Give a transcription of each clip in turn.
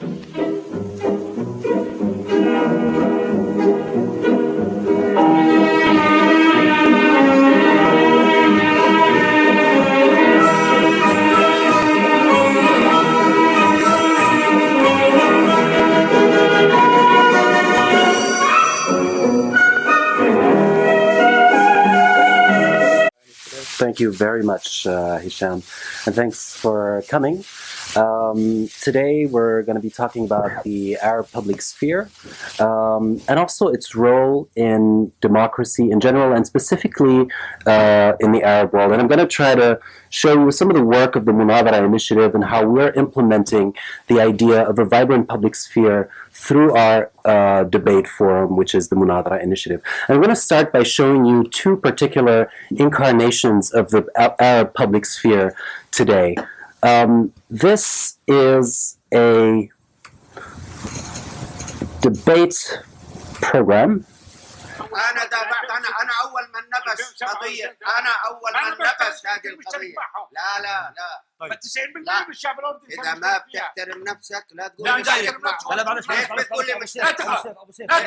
Thank you very much, Hisham, and thanks for coming. Today we're going to be talking about the Arab public sphere and also its role in democracy in general and specifically in the Arab world. And I'm going to try to show you some of the work of the Munathara Initiative and how we're implementing the idea of a vibrant public sphere through our debate forum, which is the Munathara Initiative. And I'm going to start by showing you two particular incarnations of the Arab public sphere today. This is a debate program. أنا أول من نبش قضية، أنا أول من نبش هذه القضية. لا طيب 90% من الشعب الأردني إذا ما بتحترم نفسك لا تقول لا معلش بتقول لي مش لا تغلط لا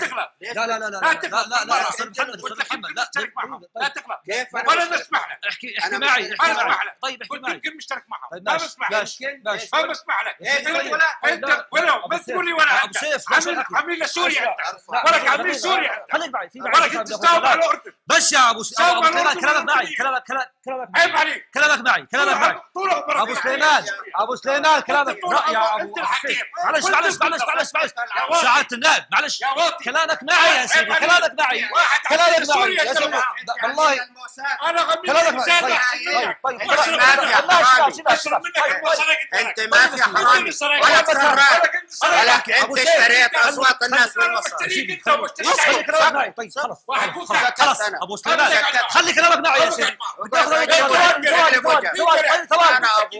تغلط كيف ولا نسمح لك احكي معي طيب احكي معي كنت مشترك معهم ما بسمح لك ما بسمح لك انت ولا ما تقول لي ولا عميل سوريا ولك عميل سوريا خليك معي ولك انت تستوعب على الأردن بس يا أبو كلامك معي عيب عليك كلامك معي ابو سليمان كلامك يا ابو معلش سعادة النائب معلش كلامك معي يا سيدي كلامك معي يا جماعه والله انا غميت انت ما في حرامي ولا سراق ولك انت اشتريت اصوات الناس بالوسط طيب خلاص ابو سليمان خلي كلامك معي يا سيدي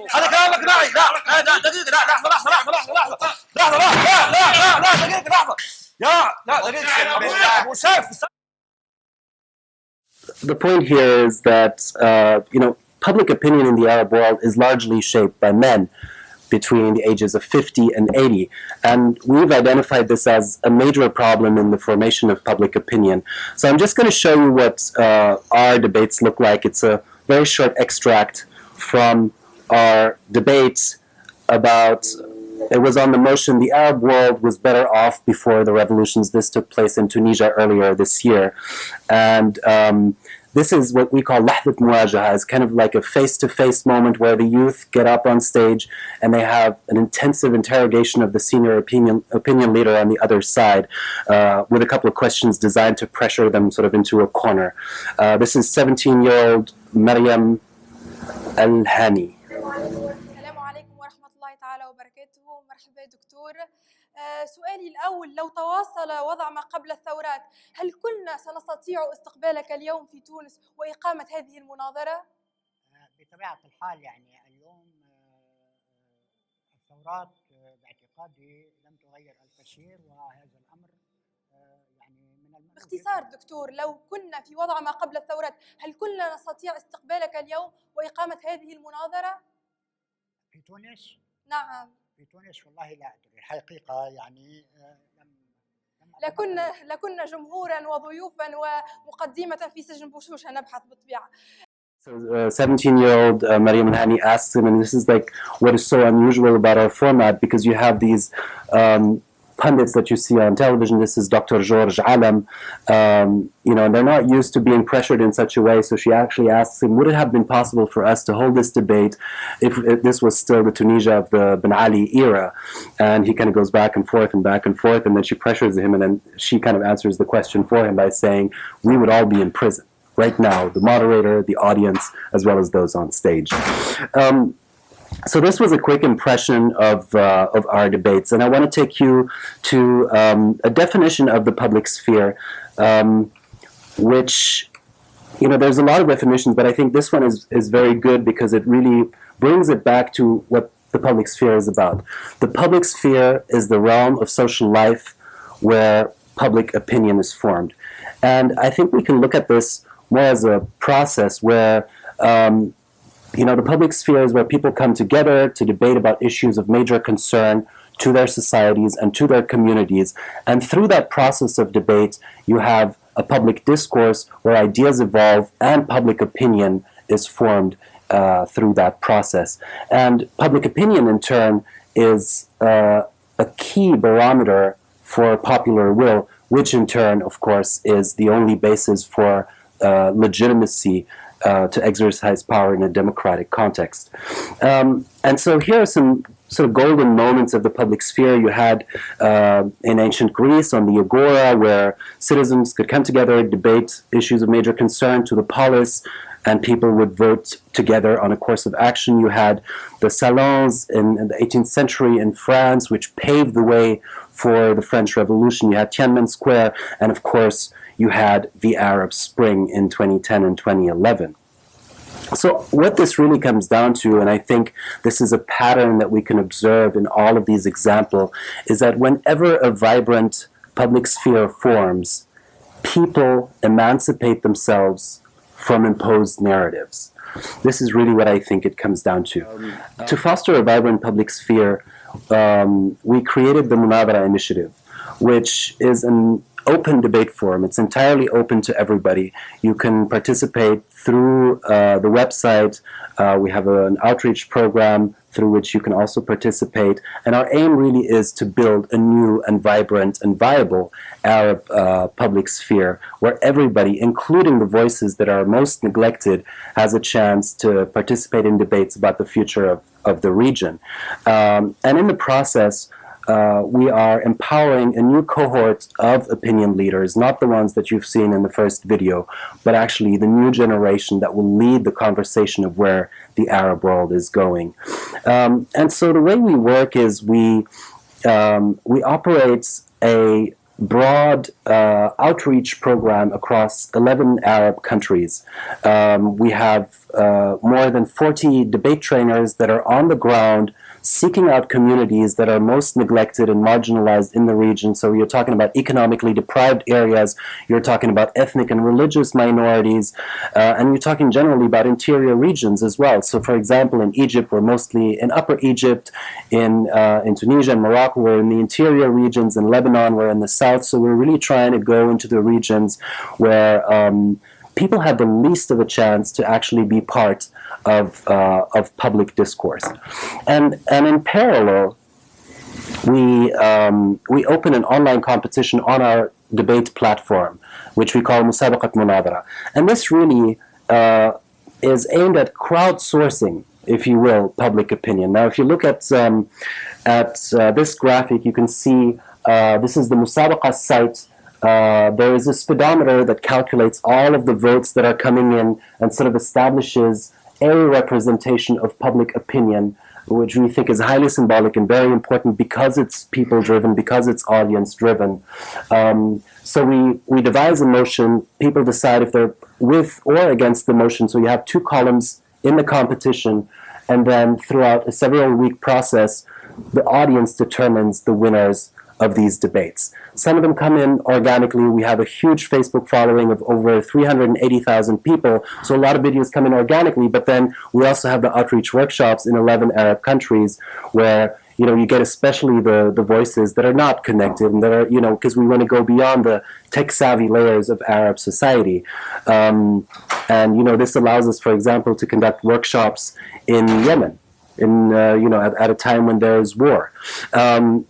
خلي كلامك معي لا دقيقة لحظة أبو سيف. The point here is that public opinion in the Arab world is largely shaped by men between the ages of 50 and 80, and we've identified this as a major problem in the formation of public opinion. So I'm just going to show you what our debates look like. It's a very short extract from our debate about, it was on the motion, the Arab world was better off before the revolutions. This took place in Tunisia earlier this year. And this is what we call lahdat muwajaha. It's kind of like a face-to-face moment where the youth get up on stage and they have an intensive interrogation of the senior opinion leader on the other side with a couple of questions designed to pressure them sort of into a corner. This is 17-year-old Maryam Al-Hani. السلام عليكم ورحمة الله تعالى وبركاته. مرحبا دكتور. سؤالي الأول، لو تواصل وضع ما قبل الثورات هل كنا سنستطيع استقبالك اليوم في تونس وإقامة هذه المناظرة؟ بطبيعة الحال يعني اليوم الثورات باعتقادي لم تغير الكثير، وهذا الأمر يعني من الممكن. باختصار دكتور، لو كنا في وضع ما قبل الثورات هل كنا نستطيع استقبالك اليوم وإقامة هذه المناظرة؟ في تونس؟ نعم. في تونس والله لا أدري الحقيقة، يعني لكنا جمهورا وضيوفا ومقدمة في سجن بوشوش نبحث بالطبيعة. So 17-year-old Maryam Al-Hani asks him, and this is like what is so unusual about our format, because you have these pundits that you see on television. This is Dr. George Alam, and they're not used to being pressured in such a way. So she actually asks him, would it have been possible for us to hold this debate if this was still the Tunisia of the Ben Ali era? And he kind of goes back and forth, and then she pressures him, and then she kind of answers the question for him by saying, we would all be in prison right now, the moderator, the audience, as well as those on stage. So this was a quick impression of our debates, and I want to take you to a definition of the public sphere, which, there's a lot of definitions, but I think this one is very good because it really brings it back to what the public sphere is about. The public sphere is the realm of social life where public opinion is formed. And I think we can look at this more as a process where the public sphere is where people come together to debate about issues of major concern to their societies and to their communities. And through that process of debate, you have a public discourse where ideas evolve and public opinion is formed through that process. And public opinion, in turn, is a key barometer for popular will, which in turn, of course, is the only basis for legitimacy to exercise power in a democratic context. And so here are some sort of golden moments of the public sphere. You had in ancient Greece on the agora, where citizens could come together, debate issues of major concern to the polis, and people would vote together on a course of action. You had the salons in the 18th century in France, which paved the way for the French Revolution. You had Tiananmen Square, and of course, you had the Arab Spring in 2010 and 2011. So what this really comes down to, and I think this is a pattern that we can observe in all of these examples, is that whenever a vibrant public sphere forms, people emancipate themselves from imposed narratives. This is really what I think it comes down to. To foster a vibrant public sphere, we created the Munathara Initiative, which is an open debate forum. It's entirely open to everybody. You can participate through the website. We have an outreach program through which you can also participate. And our aim really is to build a new and vibrant and viable Arab public sphere where everybody, including the voices that are most neglected, has a chance to participate in debates about the future of the region. And in the process, we are empowering a new cohort of opinion leaders, not the ones that you've seen in the first video, but actually the new generation that will lead the conversation of where the Arab world is going. And so the way we work is we operate a broad outreach program across 11 Arab countries. We have more than 40 debate trainers that are on the ground seeking out communities that are most neglected and marginalized in the region. So you're talking about economically deprived areas, you're talking about ethnic and religious minorities, and you're talking generally about interior regions as well. So for example, in Egypt, we're mostly in Upper Egypt, in Tunisia and Morocco, we're in the interior regions, in Lebanon, we're in the south. So we're really trying to go into the regions where people have the least of a chance to actually be part of public discourse. And in parallel, we open an online competition on our debate platform, which we call Musabaqat Munathara. And this really is aimed at crowdsourcing, if you will, public opinion. Now, if you look at this graphic, you can see this is the Musabaqa site. There is a speedometer that calculates all of the votes that are coming in and sort of establishes a representation of public opinion, which we think is highly symbolic and very important because it's people-driven, because it's audience-driven. So we devise a motion, people decide if they're with or against the motion, so you have two columns in the competition, and then throughout a several-week process, the audience determines the winners of these debates. Some of them come in organically. We have a huge Facebook following of over 380,000 people, so a lot of videos come in organically, but then we also have the outreach workshops in 11 Arab countries where you get especially the voices that are not connected and that are, because we want to go beyond the tech-savvy layers of Arab society. And, this allows us, for example, to conduct workshops in Yemen, at a time when there is war.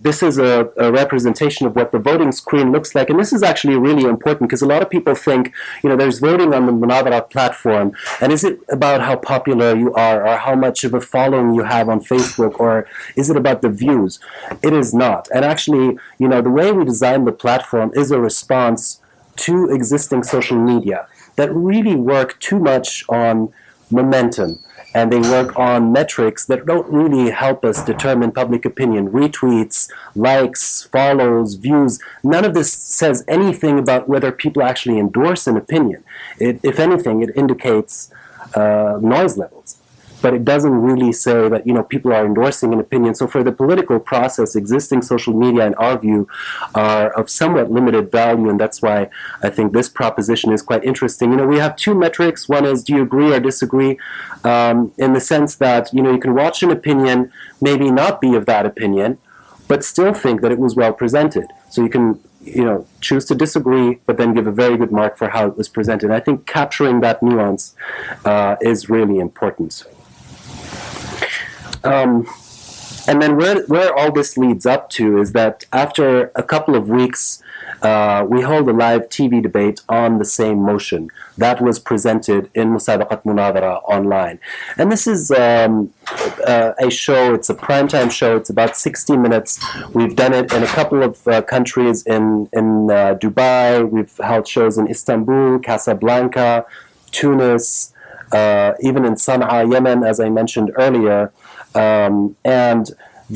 This is a representation of what the voting screen looks like, and this is actually really important because a lot of people think, there's voting on the Munathara platform, and is it about how popular you are or how much of a following you have on Facebook, or is it about the views? It is not. And actually, the way we designed the platform is a response to existing social media that really work too much on momentum. And they work on metrics that don't really help us determine public opinion. Retweets, likes, follows, views. None of this says anything about whether people actually endorse an opinion. If anything, it indicates noise levels. But it doesn't really say that people are endorsing an opinion. So for the political process, existing social media, in our view, are of somewhat limited value, and that's why I think this proposition is quite interesting. We have two metrics. One is, do you agree or disagree? In the sense that you can watch an opinion, maybe not be of that opinion, but still think that it was well presented. So you can, choose to disagree, but then give a very good mark for how it was presented. And I think capturing that nuance is really important. And then where all this leads up to is that after a couple of weeks, we hold a live TV debate on the same motion that was presented in Musabaqat Munathara online. And this is a show, it's a primetime show, it's about 60 minutes. We've done it in a couple of countries in Dubai, we've held shows in Istanbul, Casablanca, Tunis, even in Sana'a, Yemen, as I mentioned earlier. And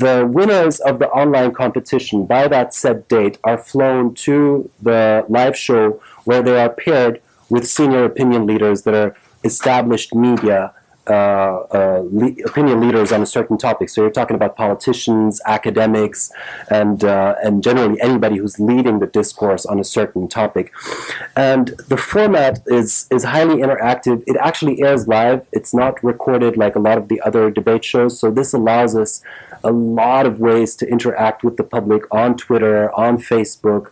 the winners of the online competition by that set date are flown to the live show where they are paired with senior opinion leaders that are established media opinion leaders on a certain topic. So you're talking about politicians, academics, and generally anybody who's leading the discourse on a certain topic. And the format is highly interactive. It actually airs live. It's not recorded like a lot of the other debate shows. So this allows us a lot of ways to interact with the public on Twitter, on Facebook.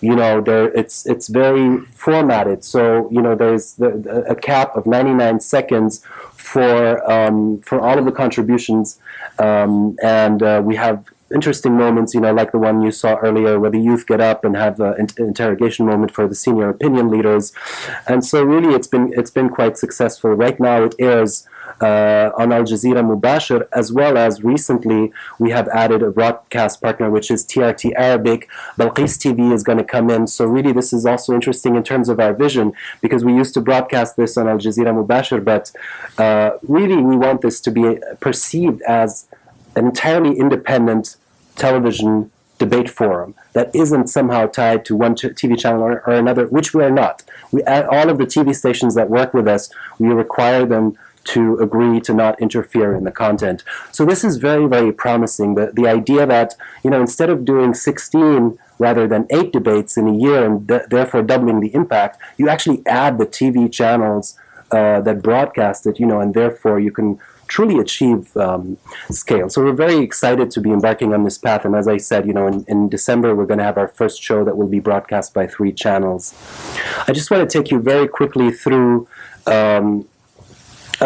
It's very formatted. So there's a cap of 99 seconds for all of the contributions, and we have interesting moments, like the one you saw earlier, where the youth get up and have an interrogation moment for the senior opinion leaders, and so really it's been quite successful. Right now it airs on Al Jazeera Mubashir, as well as recently we have added a broadcast partner, which is TRT Arabic. Balqis TV is going to come in. So really this is also interesting in terms of our vision, because we used to broadcast this on Al Jazeera Mubashir, but really we want this to be perceived as an entirely independent television debate forum that isn't somehow tied to one TV channel or another, which we are not. All of the TV stations that work with us, we require them to agree to not interfere in the content. So this is very, very promising. The idea that, instead of doing 16 rather than 8 debates in a year and therefore doubling the impact, you actually add the TV channels that broadcast it, and therefore you can truly achieve scale. So we're very excited to be embarking on this path. And as I said, in December, we're going to have our first show that will be broadcast by 3 channels. I just want to take you very quickly through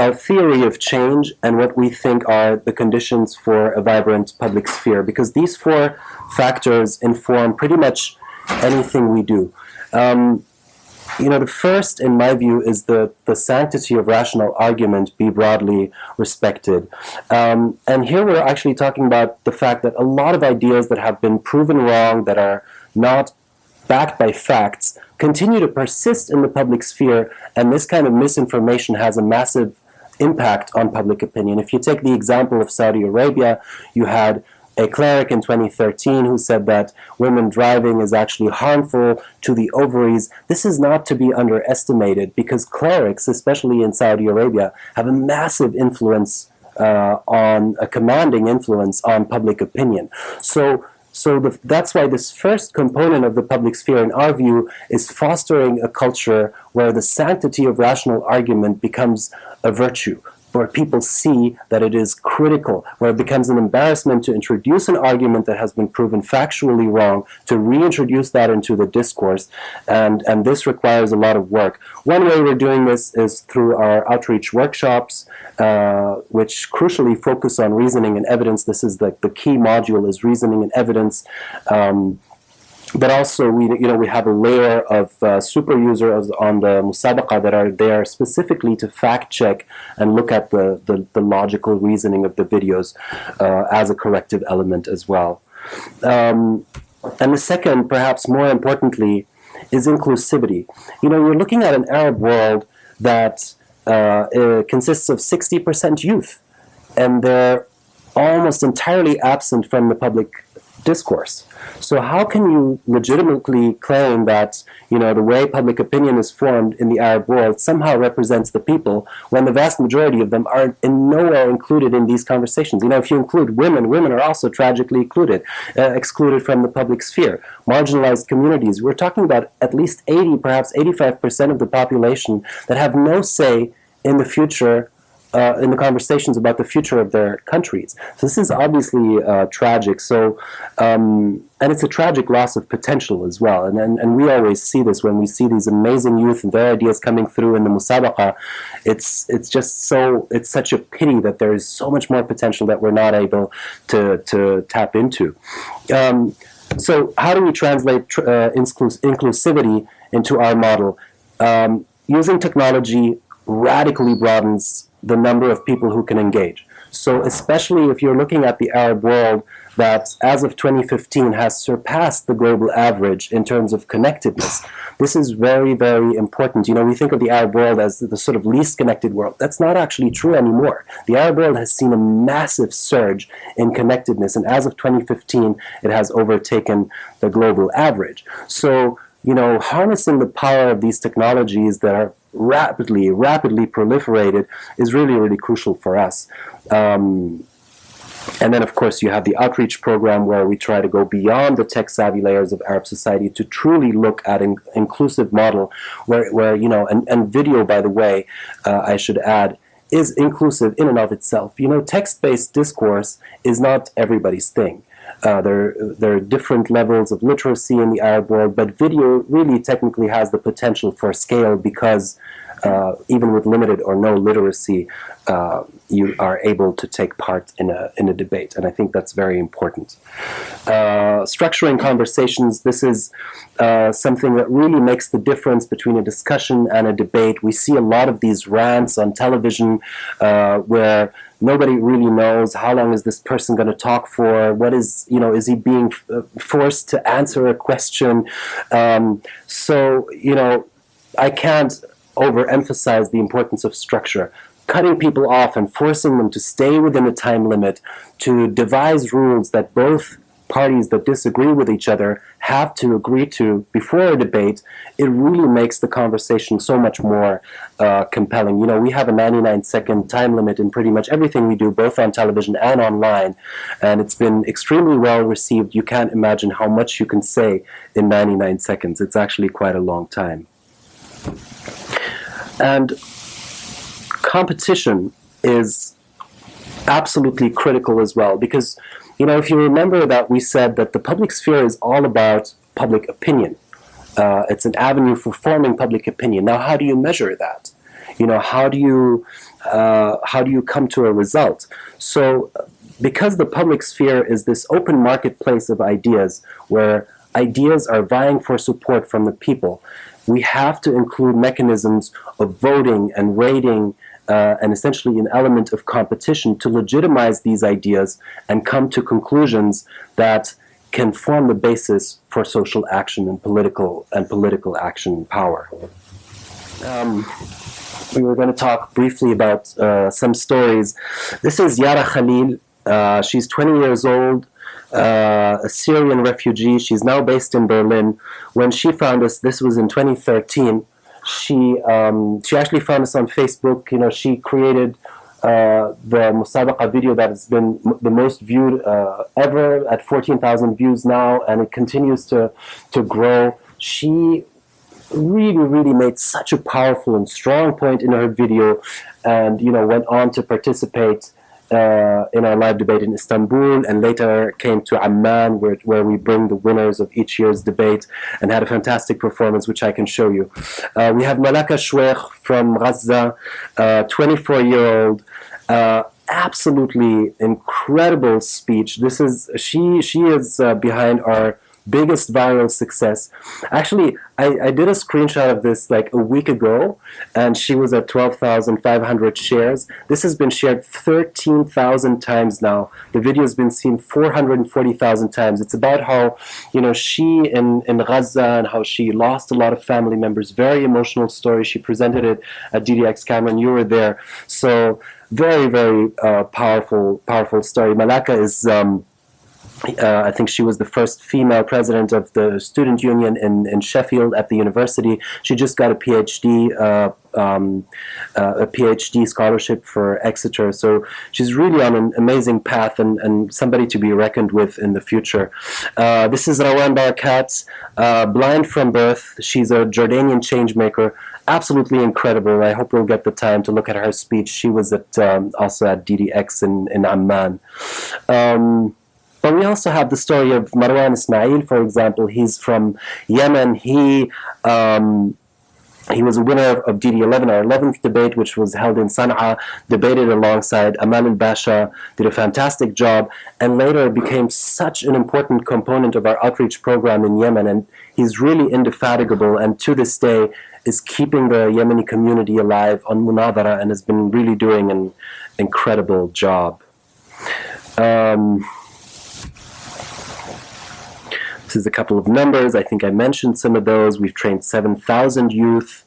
our theory of change and what we think are the conditions for a vibrant public sphere, because these 4 factors inform pretty much anything we do. The first, in my view, is the sanctity of rational argument be broadly respected. And here we're actually talking about the fact that a lot of ideas that have been proven wrong, that are not backed by facts, continue to persist in the public sphere, and this kind of misinformation has a massive impact on public opinion. If you take the example of Saudi Arabia, you had a cleric in 2013 who said that women driving is actually harmful to the ovaries. This is not to be underestimated, because clerics, especially in Saudi Arabia, have a massive influence a commanding influence on public opinion. So that's why this first component of the public sphere, in our view, is fostering a culture where the sanctity of rational argument becomes a virtue, where people see that it is critical, where it becomes an embarrassment to introduce an argument that has been proven factually wrong, to reintroduce that into the discourse, and this requires a lot of work. One way we're doing this is through our outreach workshops, which crucially focus on reasoning and evidence. This is the key module, is reasoning and evidence. But also, we have a layer of super users on the Musabaqa that are there specifically to fact check and look at the logical reasoning of the videos as a corrective element as well. And the second, perhaps more importantly, is inclusivity. We're looking at an Arab world that consists of 60% youth, and they're almost entirely absent from the public discourse. So how can you legitimately claim that, the way public opinion is formed in the Arab world somehow represents the people, when the vast majority of them are in nowhere included in these conversations? If you include women are also tragically excluded from the public sphere. Marginalized communities, we're talking about at least 80, perhaps 85% of the population that have no say in the future in the conversations about the future of their countries. So this is obviously tragic. So, and it's a tragic loss of potential as well. And we always see this when we see these amazing youth and their ideas coming through in the musabaqa. It's just so, it's such a pity that there is so much more potential that we're not able to tap into. So how do we translate inclusivity into our model? Using technology radically broadens the number of people who can engage. So especially if you're looking at the Arab world that as of 2015 has surpassed the global average in terms of connectedness, this is very, very important. You know, we think of the Arab world as the sort of least connected world. That's not actually true anymore. The Arab world has seen a massive surge in connectedness, and as of 2015, it has overtaken the global average. So, you know, harnessing the power of these technologies that are rapidly proliferated is really, really crucial for us. And then, of course, you have the outreach program where we try to go beyond the tech-savvy layers of Arab society to truly look at an inclusive model where you know, and video, by the way, I should add, is inclusive in and of itself. You know, text-based discourse is not everybody's thing. There are different levels of literacy in the Arab world, but video really technically has the potential for scale because even with limited or no literacy, you are able to take part in a debate, and I think that's very important. Structuring conversations, this is something that really makes the difference between a discussion and a debate. We see a lot of these rants on television where nobody really knows how long is this person going to talk for, what is, you know, is he being forced to answer a question? So, you know, I can't overemphasize the importance of structure. Cutting people off and forcing them to stay within a time limit, to devise rules that both parties that disagree with each other have to agree to before a debate, it really makes the conversation so much more compelling. You know, we have a 99-second time limit in pretty much everything we do, both on television and online, and it's been extremely well received. You can't imagine how much you can say in 99 seconds. It's actually quite a long time. And competition is absolutely critical as well, because, you know, if you remember that we said that the public sphere is all about public opinion. It's an avenue for forming public opinion. Now, how do you measure that? You know, how do you come to a result? So, because the public sphere is this open marketplace of ideas where ideas are vying for support from the people, we have to include mechanisms of voting and rating and essentially an element of competition to legitimize these ideas and come to conclusions that can form the basis for social action and political action and power. We were going to talk briefly about some stories. This is Yara Khalil. She's 20 years old. A Syrian refugee. She's now based in Berlin. When she found us, this was in 2013, she actually found us on Facebook. You know, she created the Musabaqa video that has been the most viewed ever at 14,000 views now, and it continues to grow. She really made such a powerful and strong point in her video, and, you know, went on to participate in our live debate in Istanbul, and later came to Amman, where we bring the winners of each year's debate, and had a fantastic performance, which I can show you. We have Malaka Shweikh from Gaza, 24-year-old, absolutely incredible speech. This is she is behind our biggest viral success. Actually, I did a screenshot of this like a week ago, and she was at 12,500 shares. This has been shared 13,000 times now. The video has been seen 440,000 times. It's about how, you know, she in Gaza and how she lost a lot of family members. Very emotional story. She presented it at DDX Cameron. You were there. So very powerful story. Malaka is I think she was the first female president of the student union in Sheffield at the university. She just got a PhD scholarship for Exeter. So she's really on an amazing path and somebody to be reckoned with in the future. This is Rawan Barakat, blind from birth. She's a Jordanian changemaker, absolutely incredible. I hope we'll get the time to look at her speech. She was also at DDX in Amman. But we also have the story of Marwan Ismail, for example. He's from Yemen. He was a winner of DD11, our 11th debate, which was held in Sana'a, debated alongside Amal al-Basha, did a fantastic job, and later became such an important component of our outreach program in Yemen. And he's really indefatigable, and to this day is keeping the Yemeni community alive on Munathara, and has been really doing an incredible job. This is a couple of numbers. I think I mentioned some of those. We've trained 7,000 youth.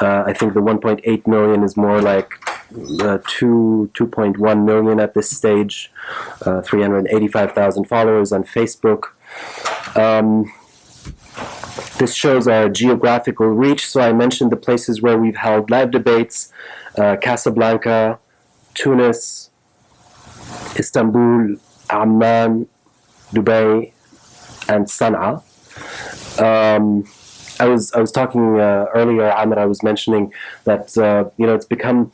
I think the 1.8 million is more like 2.1 million at this stage. 385,000 followers on Facebook. This shows our geographical reach. So I mentioned the places where we've held live debates: Casablanca, Tunis, Istanbul, Amman, Dubai, and Sana'a. I was talking earlier, Amr, I was mentioning that it's become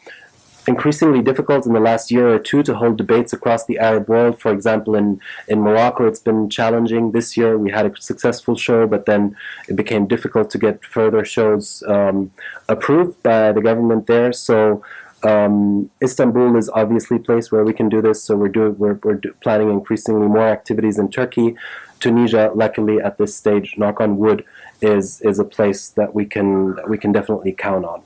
increasingly difficult in the last year or two to hold debates across the Arab world. For example, in Morocco, it's been challenging. This year we had a successful show, but then it became difficult to get further shows approved by the government there. So Istanbul is obviously a place where we can do this. So we're planning increasingly more activities in Turkey. Tunisia, luckily at this stage, knock on wood, is a place that we can definitely count on.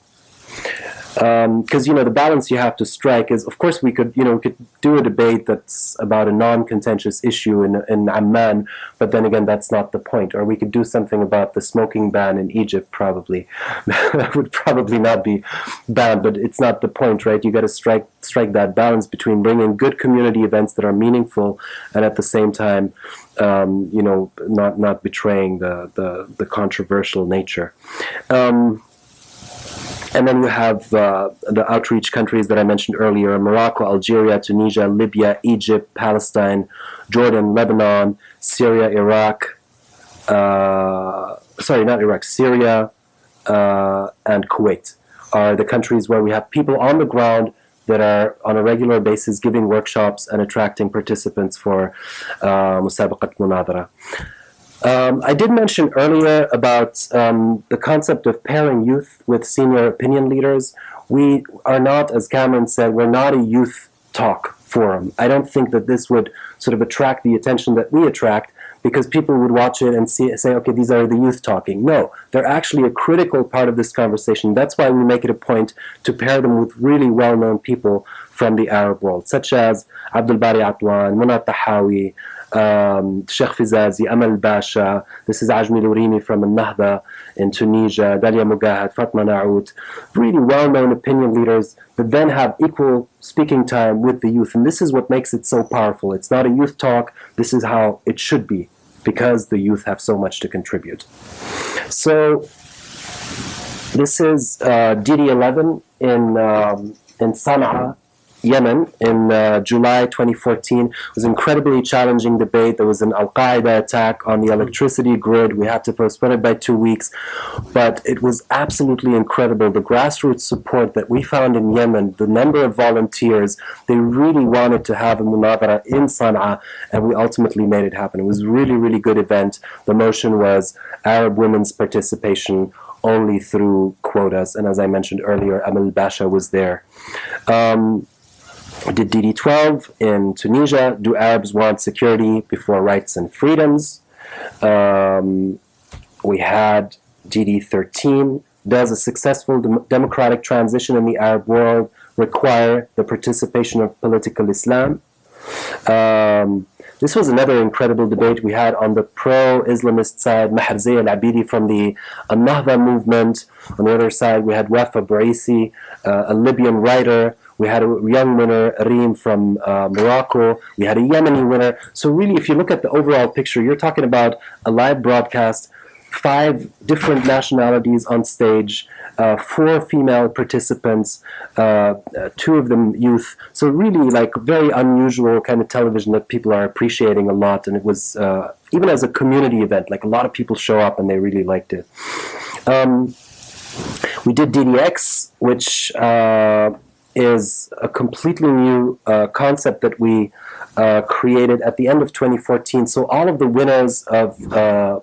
Because the balance you have to strike is, of course, we could do a debate that's about a non-contentious issue in Amman, but then again, that's not the point. Or we could do something about the smoking ban in Egypt, probably. That would probably not be banned, but it's not the point, right? You got to strike that balance between bringing good community events that are meaningful, and at the same time, not betraying the controversial nature. And then you have the outreach countries that I mentioned earlier: Morocco, Algeria, Tunisia, Libya, Egypt, Palestine, Jordan, Lebanon, Syria, Iraq. Syria and Kuwait are the countries where we have people on the ground that are on a regular basis giving workshops and attracting participants for Musabaqat Munathara. I did mention earlier about the concept of pairing youth with senior opinion leaders. We are not, as Cameron said, we're not a youth talk forum. I don't think that this would sort of attract the attention that we attract, because people would watch it and say, okay, these are the youth talking. No, they're actually a critical part of this conversation. That's why we make it a point to pair them with really well-known people from the Arab world, such as Abdul Bari Atwan, Munat Tahawi, Sheikh Fizazi, Amal Basha. This is Ajmi Lourini from Al-Nahda in Tunisia, Dalia Mugahad, Fatma Naout. Really well-known opinion leaders that then have equal speaking time with the youth. And this is what makes it so powerful. It's not a youth talk. This is how it should be, because the youth have so much to contribute. So this is DD11 in Sana'a, Yemen, in July 2014. It was an incredibly challenging debate. There was an Al-Qaeda attack on the electricity grid. We had to postpone it by 2 weeks. But it was absolutely incredible. The grassroots support that we found in Yemen, the number of volunteers, they really wanted to have a Munathara in Sana'a, and we ultimately made it happen. It was a really, really good event. The motion was Arab women's participation only through quotas. And as I mentioned earlier, Amal Basha was there. We did DD12 in Tunisia. Do Arabs want security before rights and freedoms? We had DD13. Does a successful democratic transition in the Arab world require the participation of political Islam? This was another incredible debate we had on the pro-Islamist side. Maher Zay al-Abidi from the Al-Nahda movement. On the other side, we had Wafa Braisi, a Libyan writer. We had a young winner, Reem, from Morocco. We had a Yemeni winner. So really, if you look at the overall picture, you're talking about a live broadcast, 5 different nationalities on stage, 4 female participants, 2 of them youth. So really, like, very unusual kind of television that people are appreciating a lot. And it was, even as a community event, like, a lot of people show up and they really liked it. We did DDX, which is a completely new concept that we created at the end of 2014. So all of the winners of a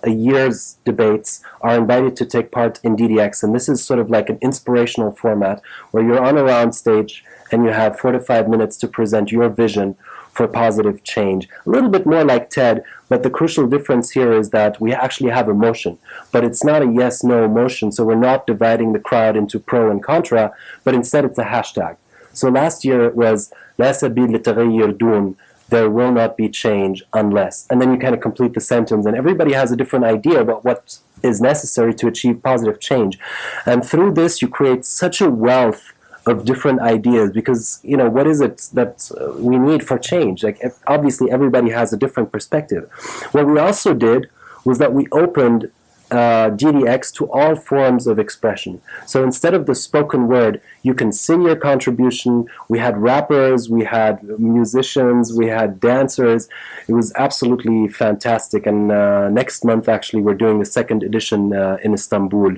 year's debates are invited to take part in DDX, and this is sort of like an inspirational format where you're on a round stage and you have 4 to 5 minutes to present your vision for positive change. A little bit more like TED, but the crucial difference here is that we actually have a motion, but it's not a yes-no motion, so we're not dividing the crowd into pro and contra, but instead it's a hashtag. So last year it was لا سبيل لتغير دون, there will not be change unless. And then you kind of complete the sentence, and everybody has a different idea about what is necessary to achieve positive change. And through this, you create such a wealth of different ideas, because, you know, what is it that we need for change? Like, obviously, everybody has a different perspective. What we also did was that we opened DDX to all forms of expression. So instead of the spoken word, you can sing your contribution. We had rappers, we had musicians, we had dancers. It was absolutely fantastic. And next month, actually, we're doing the second edition in Istanbul.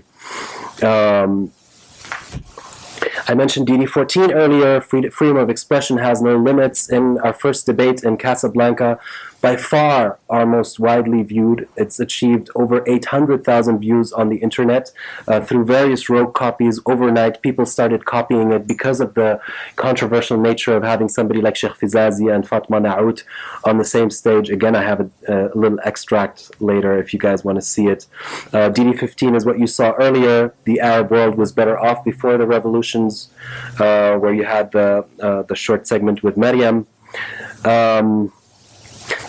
I mentioned DD14 earlier. Freedom of expression has no limits. In our first debate in Casablanca, by far our most widely viewed. It's achieved over 800,000 views on the internet through various rogue copies. Overnight, people started copying it because of the controversial nature of having somebody like Sheikh Fizazi and Fatma Naout on the same stage. Again, I have a little extract later if you guys want to see it. DD15 is what you saw earlier. The Arab world was better off before the revolutions, where you had the short segment with Maryam.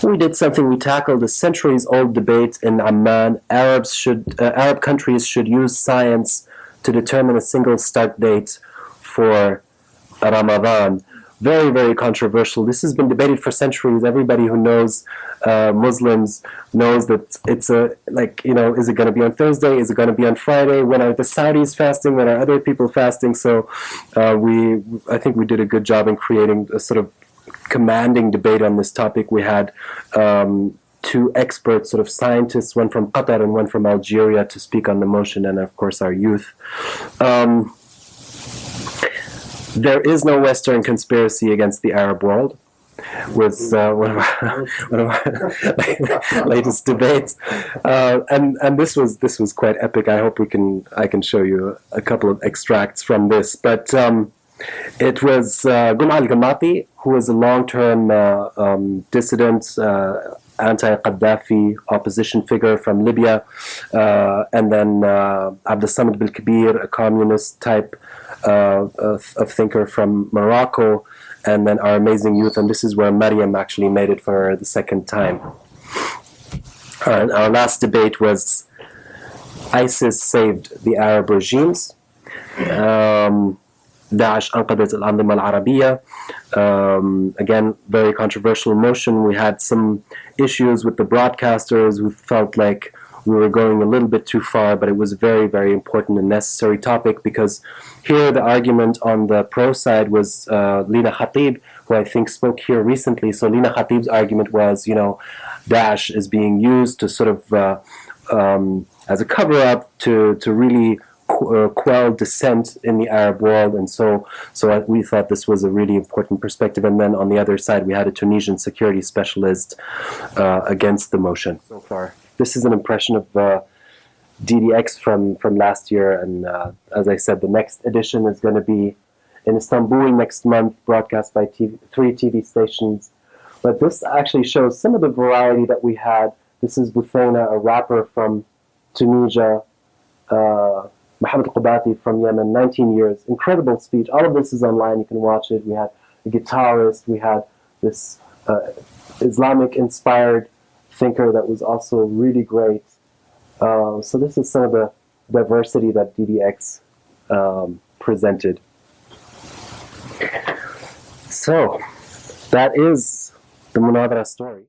We did something. We tackled a centuries-old debate in Amman. Arab countries should use science to determine a single start date for Ramadan. Very, very controversial. This has been debated for centuries. Everybody who knows Muslims knows that it's is it going to be on Thursday? Is it going to be on Friday? When are the Saudis fasting? When are other people fasting? So I think we did a good job in creating a sort of commanding debate on this topic. We had two experts, sort of scientists, one from Qatar and one from Algeria, to speak on the motion, and of course our youth. There is no Western conspiracy against the Arab world, was one of our latest debates, and this was quite epic. I hope I can show you a couple of extracts from this, but. It was Gum'a al-Gammati, who was a long-term dissident, anti-Qaddafi opposition figure from Libya, and then Abd Samad Belkabir, a communist type of thinker from Morocco, and then our amazing youth, and this is where Maryam actually made it for the second time. Our last debate was ISIS saved the Arab regimes. داعش أنقذت الأنظمة العربية. Again, very controversial motion. We had some issues with the broadcasters who felt like we were going a little bit too far, but it was a very, very important and necessary topic, because here the argument on the pro side was Lina Khatib, who I think spoke here recently. So Lina Khatib's argument was, Daesh is being used to sort of as a cover-up to really quell dissent in the Arab world, and so we thought this was a really important perspective. And then on the other side, we had a Tunisian security specialist against the motion. So far, this is an impression of DDX from last year, and as I said, the next edition is going to be in Istanbul next month, broadcast by 3 TV stations. But this actually shows some of the variety that we had. This is Buthaina, a rapper from Tunisia. Mohammed Qubati from Yemen, 19 years, incredible speech. All of this is online, you can watch it. We had a guitarist, we had this Islamic-inspired thinker that was also really great. So this is some of the diversity that DDX presented. So that is the Munathara story.